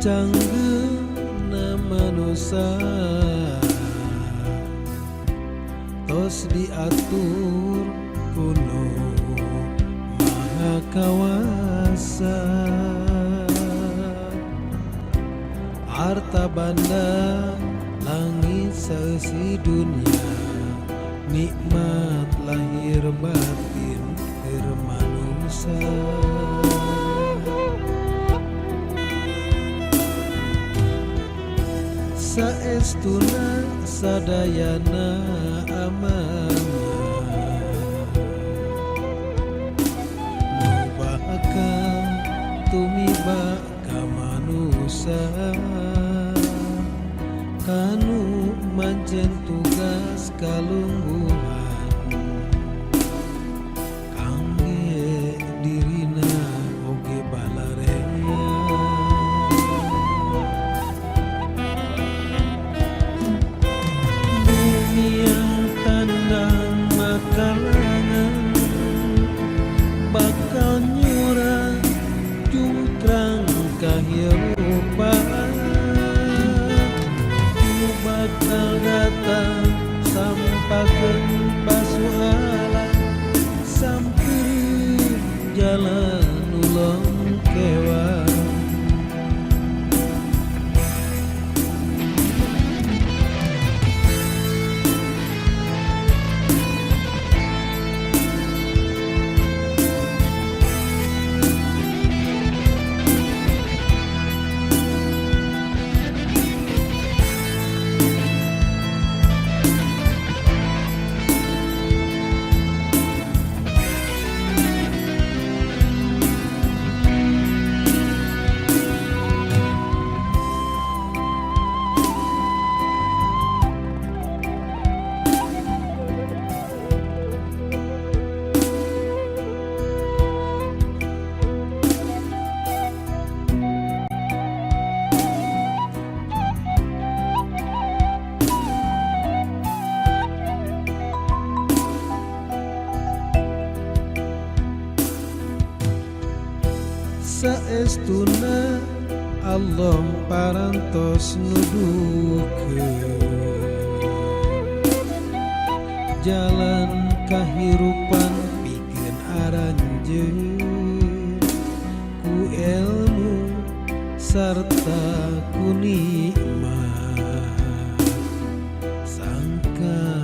Canggeuna manusia tos diatur kuno Maha Kawasa. Harta banda langit seusi dunia, nikmat lahir batin keur manusia. Saestuna sadayana amanah, nubahaka tumiba ka manusia, kanu manjen tugas kalungguhan kangge dirina oge balareha. Dunia tandang makalangan bakal nyurang jungkrang kahirupan, bakal datang sampakeun pasualan sampeureuh jalan ulong kewan. Saestuna Allah parantos nuduhkeun jalan kahirupan pikeun aranjeun ku ilmu sarta ku nikmat sangka